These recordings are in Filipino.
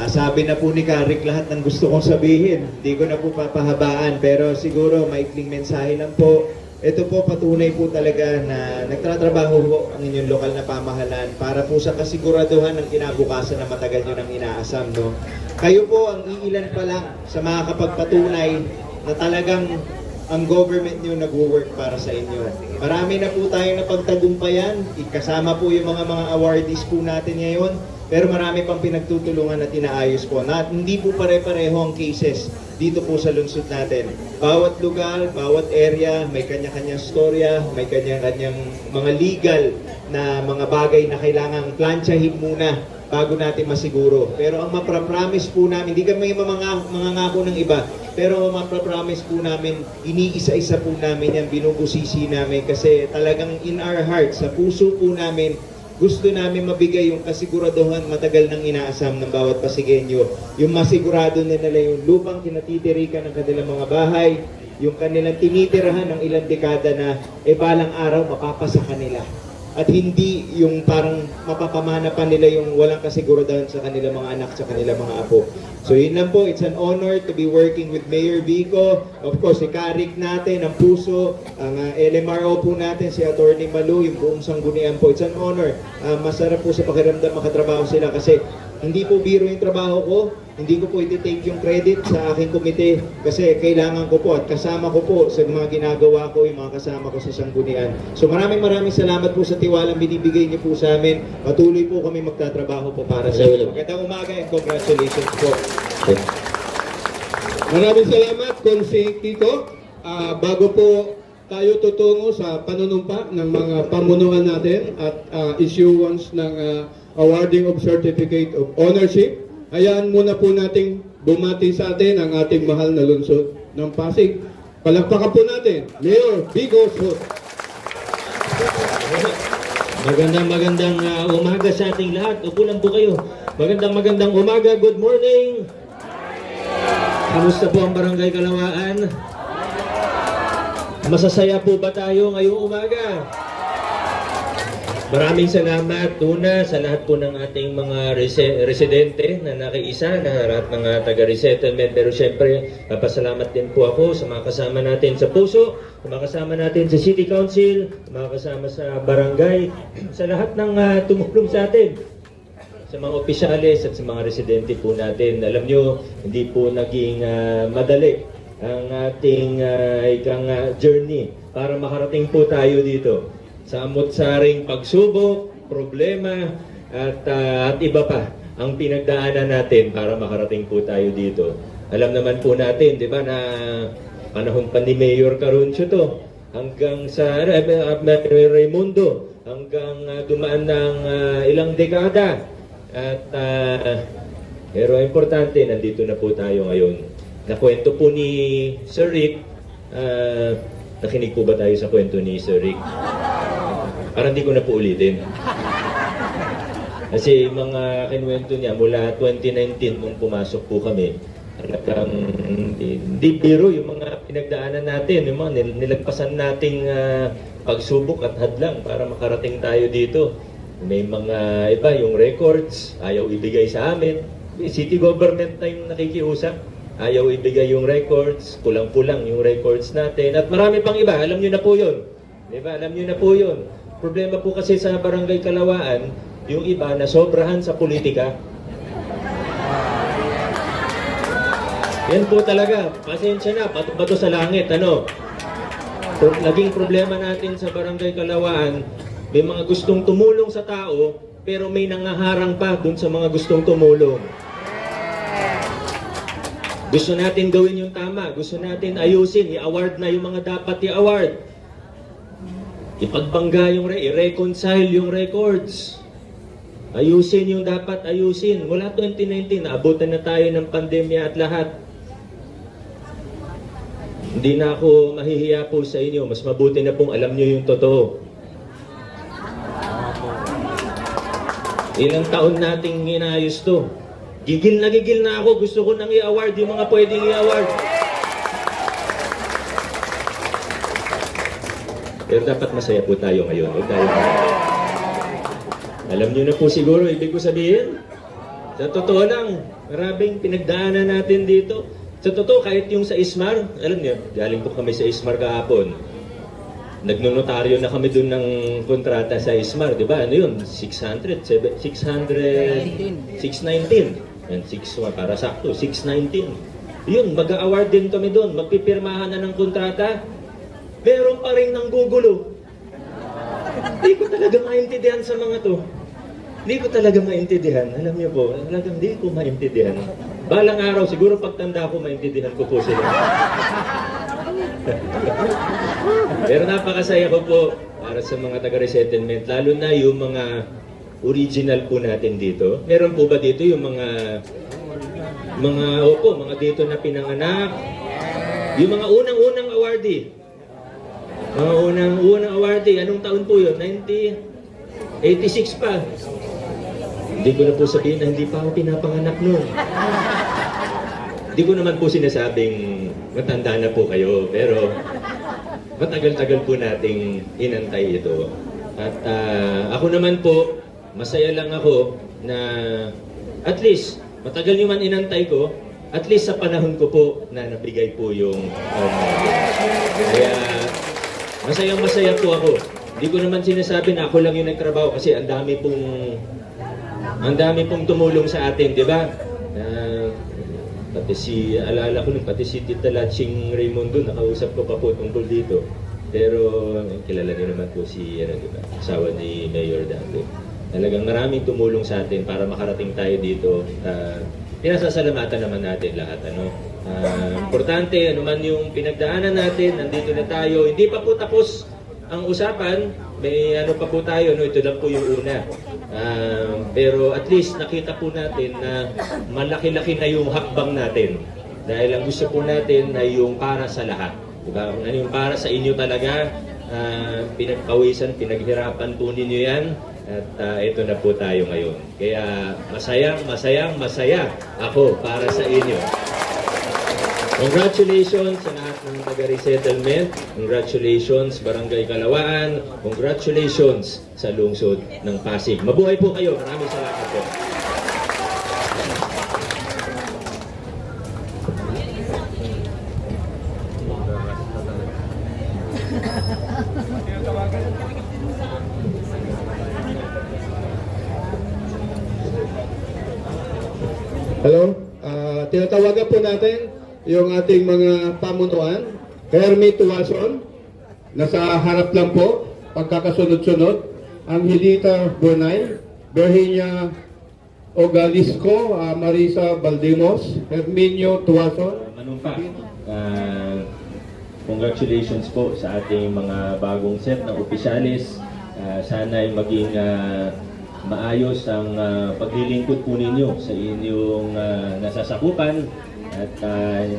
Sabi na po ni Karik lahat ng gusto kong sabihin. Hindi ko na po papahabaan, pero siguro maikling mensahe lang po. Ito po patunay po talaga na nagtatrabaho po ang inyong lokal na pamahalaan para po sa kasiguraduhan ng kinabukasan na matagal nyo nang inaasam. No? Kayo po ang iilan pa lang sa makakapagpatunay na talagang ang government nyo nag-work para sa inyo. Marami na po tayong napagtagumpayan, kasama po yung mga awardees po natin ngayon, pero marami pang pinagtutulungan at inaayos po. Na, hindi po pare-pareho ang cases dito po sa lungsod natin. Bawat lugar, bawat area, may kanya-kanyang storya, may kanya-kanyang mga legal na mga bagay na kailangang plansyahin muna bago natin masiguro. Pero ang maprapromise po namin, hindi kami mangangako ng iba, pero maprapromise po namin, iniisa-isa po namin yan, binubusisi namin kasi talagang in our heart, sa puso po namin, gusto namin mabigay yung kasiguraduhan matagal nang inaasam ng bawat Pasigueño. Yung masigurado na nila yung lupang kinatitirikan ng kanilang mga bahay, yung kanilang tinitirahan ng ilang dekada na balang araw mapapasa kanila. At hindi yung parang mapapamana pa nila yung walang kasiguraduhan sa kanilang mga anak, sa kanilang mga apo. So yun lang po, it's an honor to be working with Mayor Vico. Of course, si Karik natin, ang puso, ang LMRO po natin, si Atty. Malu, yung buong sanggunian po. It's an honor. Masarap po sa pakiramdam makatrabaho sila kasi hindi po biro yung trabaho ko, hindi ko po iti-take yung credit sa aking komite kasi kailangan ko po at kasama ko po sa mga ginagawa ko, yung mga kasama ko sa sanggunian. So maraming salamat po sa tiwalang binibigay niyo po sa amin. Patuloy po kami magtatrabaho po para sa inyo. Magandang umaga and congratulations po. Maraming salamat, Konsi Kiko. Bago po tayo tutungo sa panunumpa ng mga pamunuan natin at issuance ng awarding of Certificate of Ownership, hayaan muna po nating bumati sa atin ang ating mahal na lungsod ng Pasig. Palakpakan po natin, Mayor Vico Soto. Magandang umaga sa ating lahat. Upo lang po kayo. Magandang umaga. Good morning. Kamusta po ang Barangay Kalawaan? Masasaya po ba tayo ngayong umaga? Maraming salamat una sa lahat po ng ating mga residente na nakiisa, na lahat ng taga-resettlement. Pero syempre, papasalamat din po ako sa mga kasama natin sa puso, sa mga kasama natin sa City Council, sa mga kasama sa barangay, sa lahat ng tumulong sa atin, sa mga opisyalis at sa mga residente po natin. Alam nyo, hindi po naging madali ang ating journey para makarating po tayo dito. Sa amot-saring pagsubok, problema, at iba pa ang pinagdaanan natin para makarating po tayo dito. Alam naman po natin, di ba, na panahon pa ni Mayor Caruncio to, hanggang sa Raimundo, hanggang dumaan ng ilang dekada. At pero importante, nandito na po tayo ngayon. Nakwento po ni Sir Rick, nakinig po ba tayo sa kwento ni Sir Rick? Parang hindi ko na po ulitin. Kasi mga kinuwento niya mula 2019 nung pumasok po kami, talagang hindi biro yung mga pinagdaanan natin, yung mga nilagpasan nating pagsubok at hadlang para makarating tayo dito. May mga iba, yung records, ayaw ibigay sa amin. City government na yung nakikiusap, ayaw ibigay yung records, kulang-kulang yung records natin. At marami pang iba, alam nyo na po yun. Diba? Alam nyo na po yun. Problema po kasi sa Barangay Kalawaan, yung iba na sobrahan sa politika. Yan po talaga. Pasensya na, bato sa langit. Ano? Naging problema natin sa Barangay Kalawaan, may mga gustong tumulong sa tao, pero may nangaharang pa dun sa mga gustong tumulong. Gusto natin gawin yung tama. Gusto natin ayusin, i-award na yung mga dapat i-award. Ipagbangga yung i-reconcile yung records. Ayusin yung dapat ayusin. Mula 2019, naabutan na tayo ng pandemya at lahat. Hindi na ako mahihiya po sa inyo. Mas mabuti na pong alam nyo yung totoo. Ilang taon nating inayos to. Gigil na ako. Gusto ko nang i-award yung mga pwedeng i-award. Pero dapat masaya po tayo ngayon. Huwag tayo. Alam niyo na po siguro, ibig ko sabihin, Sa totoo lang, maraming pinagdaanan natin dito. Sa totoo, kahit yung sa Ismar, alam niyo, galing po kami sa Ismar kahapon. Nagnonotaryo na kami dun ng kontrata sa Ismar, di ba? Ano yun? 600, 619. Yan, 6, para sakto, 619. Yun, mag-a-award din kami doon. Magpipirmahan na ng kontrata. Meron pa rin ng gugulo. Hindi ko talaga maintindihan sa mga to. Hindi ko talaga maintindihan. Alam niyo po, talagang hindi ko maintindihan. Balang araw, siguro pagtanda ko, maintindihan ko po sila. Pero napakasaya ko po para sa mga taga-resettlement, lalo na yung mga original po natin dito. Meron po ba dito yung mga dito na pinanganak? Yung mga unang-unang awardee. Mga unang-unang awardee, anong taon po yun? 86 pa. Hindi ko na po sabihin na hindi pa ako pinapanganak noon. Hindi ko naman po sinasabing matanda na po kayo, pero matagal-tagal po nating inantay ito. At ako naman po, masaya lang ako na at least, matagal nyo man inantay ko, at least sa panahon ko po na nabigay po yung kaya masayang-masaya po ako. Hindi ko naman sinasabi na ako lang yung nagtrabaho kasi ang dami pong tumulong sa atin, di ba? Alala ko nun, pati si Tita Latching Raymundo, nakausap ko pa po tungkol dito. Pero kilala niyo naman po si di ba? Asawa ni Mayor dati. Talagang maraming tumulong sa atin para makarating tayo dito. Pinasasalamatan naman natin lahat. Importante, ano man yung pinagdaanan natin, nandito na tayo. Hindi pa po tapos ang usapan, may ano pa po tayo, ito lang po yung una. Pero at least nakita po natin na malaki-laki na yung hakbang natin. Dahil ang gusto po natin ay yung para sa lahat. Diba? Ano yung para sa inyo talaga, pinagpawisan, pinaghirapan po ninyo yan. At ito na po tayo ngayon. Kaya masaya ako para sa inyo. Congratulations sa lahat ng taga-resettlement. Congratulations Barangay Kalawaan. Congratulations sa lungsod ng Pasig. Mabuhay po kayo. Maraming salamat po. Hello? Tinatawagan po natin yung ating mga pamunuan. Hermie Tuwason, nasa harap lang po, pagkakasunod-sunod. Angelita Burnay, Virginia Ogalisco, Marisa Baldimos, Herminio Tuwason. Manumpa, congratulations po sa ating mga bagong set ng opisyalis. Sana ay maging maayos ang paglilingkod po ninyo sa inyong nasasakupan at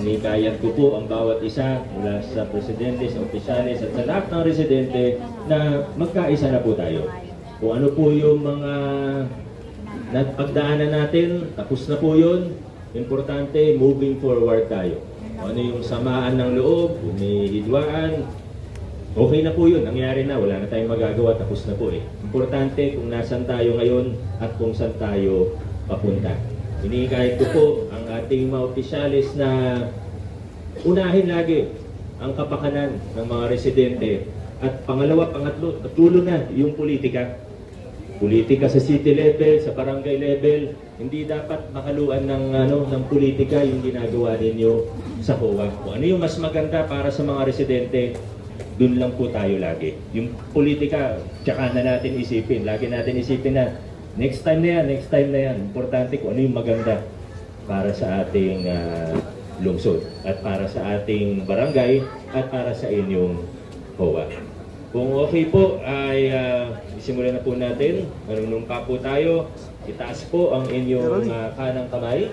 nikayan ko po ang bawat isa mula sa presidente, sa opisyalis at sa lahat ng residente na magkaisa na po tayo. Kung ano po yung mga pagdaanan natin, tapos na po yun. Importante, moving forward tayo. Kung ano yung samaan ng loob, kung may hidwaan, okay na po yun, nangyari na, wala na tayong magagawa, tapos na po eh. Importante kung nasan tayo ngayon at kung saan tayo papunta. Hinihikayat ko po ang ating mga opisyalis na unahin lagi ang kapakanan ng mga residente at pangalawa, pangatlo, tulo na yung politika. Politika sa city level, sa barangay level, hindi dapat makaluan ng politika yung ginagawa ninyo sa COA. Kung ano yung mas maganda para sa mga residente, dun lang po tayo lagi. Yung politika, tsaka na natin isipin. Lagi natin isipin na next time na yan. Importante kung ano yung maganda para sa ating lungsod at para sa ating barangay at para sa inyong COA. Kung okay po ay simulan na po natin. Manunumpa po tayo. Itaas po ang inyong kanang kamay.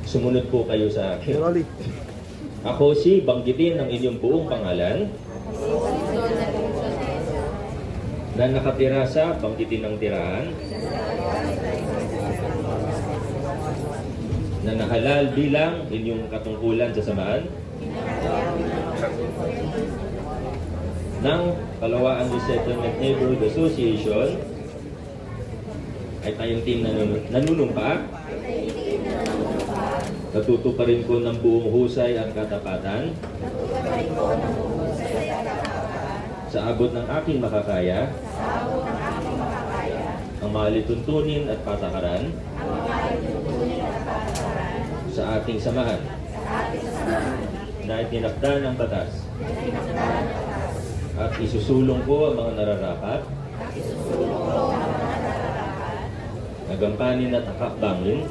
Sumunod po kayo sa akin. Ako si banggitin ang inyong buong pangalan na nakatira sa banggitin ng tirahan na nahalal bilang inyong katungkulan sa samahan ng Kalawaan Resettlement Neighborhood Association ay tayong team na nanunumpa. Natutuparin ko ng buong husay at katapatan. Sa abot ng aking makakaya. Ang mga lituntunin at patakaran. Sa ating samahan. Na itinakda ng batas. At isusulong ko ang mga nararapat. Nagampanin at hakbangin.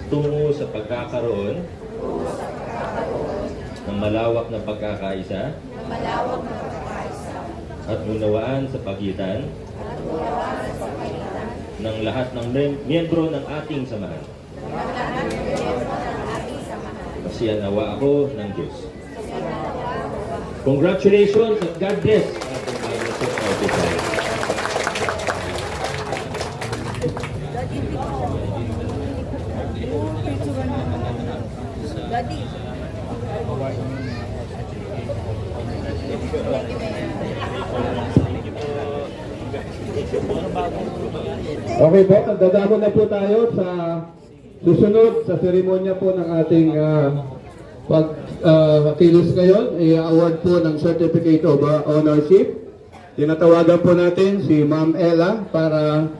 Tungo sa pagkakaroon ng malawak na pagkakaisa at unawaan sa pagitan ng lahat ng miyembro ng ating samahan. Pasiyanawa ako ng Diyos. Congratulations at God bless ating mga nasong officer. Okay po, dadako na po tayo sa susunod sa seremonya po ng ating pagkilos ngayon. I-award po ng Certificate of Ownership. Tinatawagan po natin si Ma'am Ella para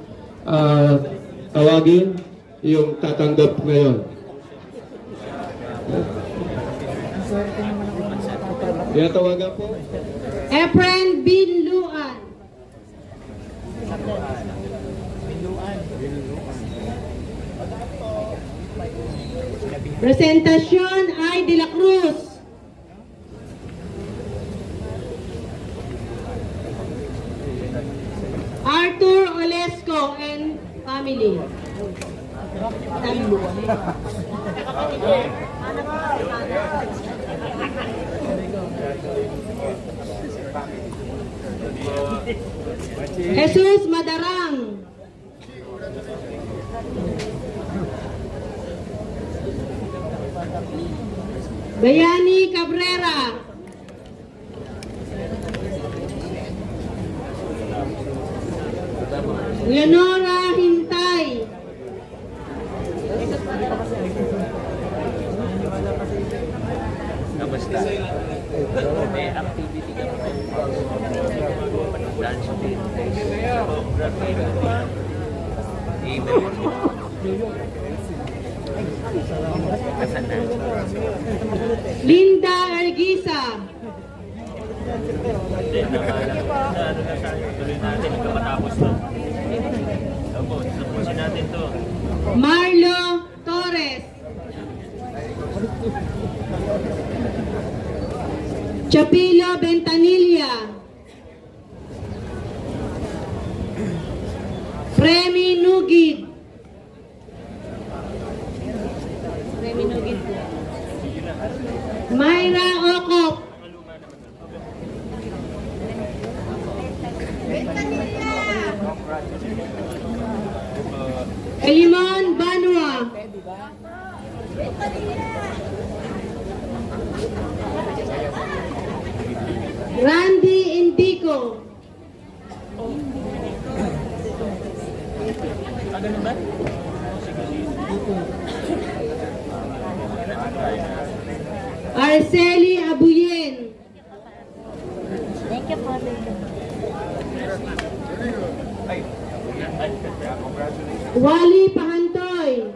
tawagin yung tatanggap ngayon. Tinatawagan po. Efren Binluan. Presentación ay de la Cruz. Arthur Olesco and family. Jesus Madarang. Bayani Cabrera. Leonora Hintay. Kamusta? May activity ka pa. Lunch din. Kasan na? Linda Ergisa. Tuloy natin, kapatapos to. Tapusin natin to. Marlo Torres. Chapilo Ventanilla. Premi Nugid. Mayra Okop. Elimon Banwa. Randy Indico. Arceli Abuyen. Thank you po. Wally Pahantoy.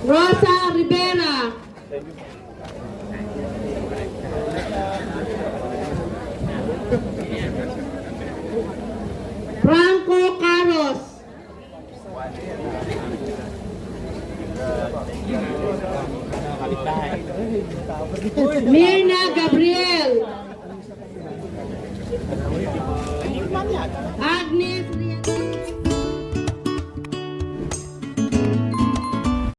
Rosa Rivera. Franco Carlos. Mirna Gabriel. Agnes